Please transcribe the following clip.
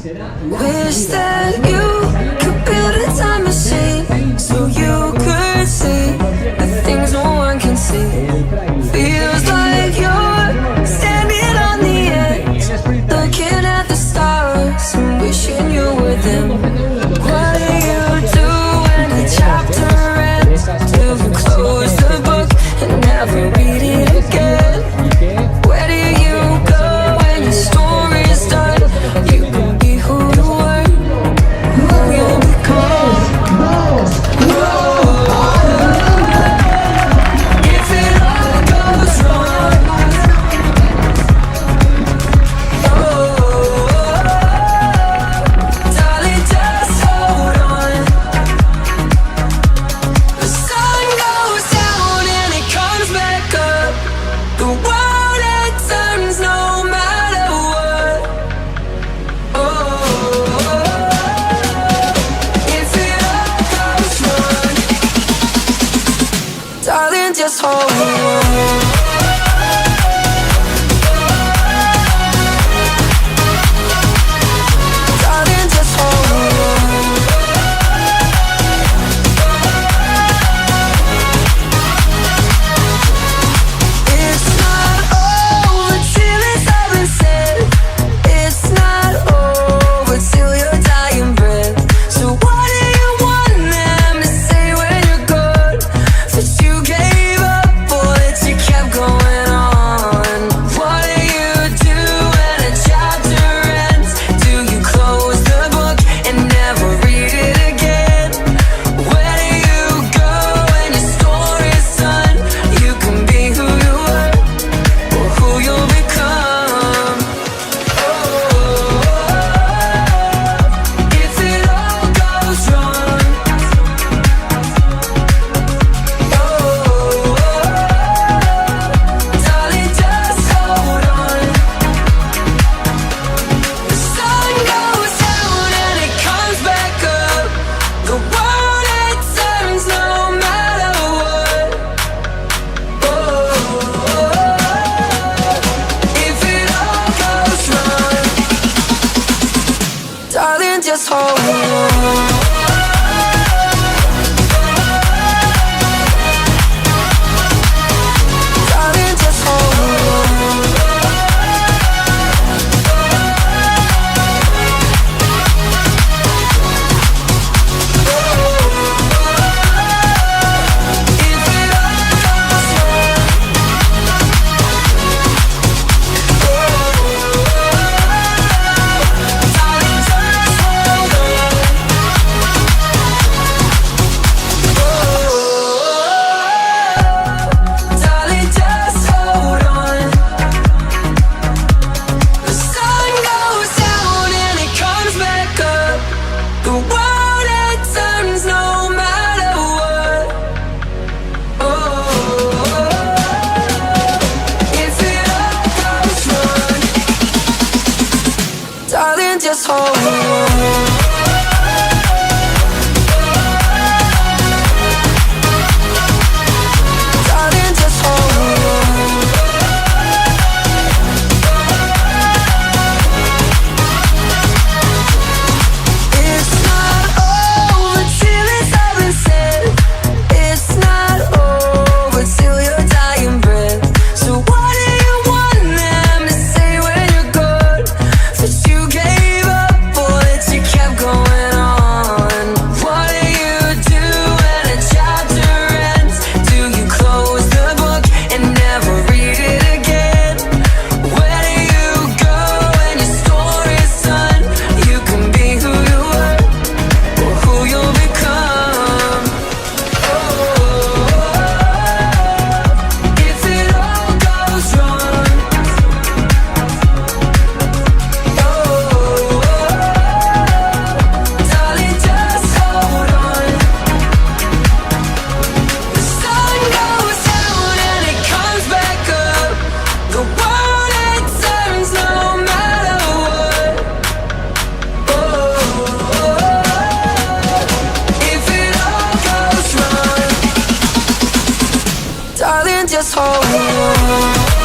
Wish that you could build a time machine so you could see the things no one can see. Feels like you're standing on the edge, looking at the stars and wishing you were them. What do you do when the chapter ends? Do you close the book and never read it again? Where do you go when your story's done? You can be who you were, who you become. If it all goes wrong, darling, just hold on. The sun goes down and it comes back up. The world it turns no matter what. If it all goes wrong, darling, just hold on. Darling, just hold on. It's not over till it's all been said. It's not over till your dying breath. So what do you want them to say when you're gone? That you gave up or that you kept going on? What do you do when a chapter ends? Do you close the book and never read it again? Where do you go when your story's done? You can be who you were or who you'll become. If it all goes wrong, darling, just hold on. The sun goes down and it comes back up. The world it turns no matter what. If it all goes wrong, darling, just hold on. Darling, just hold on. If it all goes wrong, darling, just hold on. Darling, just hold on. The sun goes down and it comes back up. The world it turns no matter what. If it all goes wrong, darling, just hold on. Darling, just hold on. It's not over till it's all been said. It's not over till your dying breath. So what do you want them to say when you're gone? That you gave up or that you kept going on? What do you do when a chapter ends? Do you close the book and never read it again? Where do you go when your story's done? You can be who you were or who you'll become. If it all goes wrong, darling, just hold on. The sun goes down and it comes back up. The world it turns no matter what. If it all goes wrong, darling, just hold on.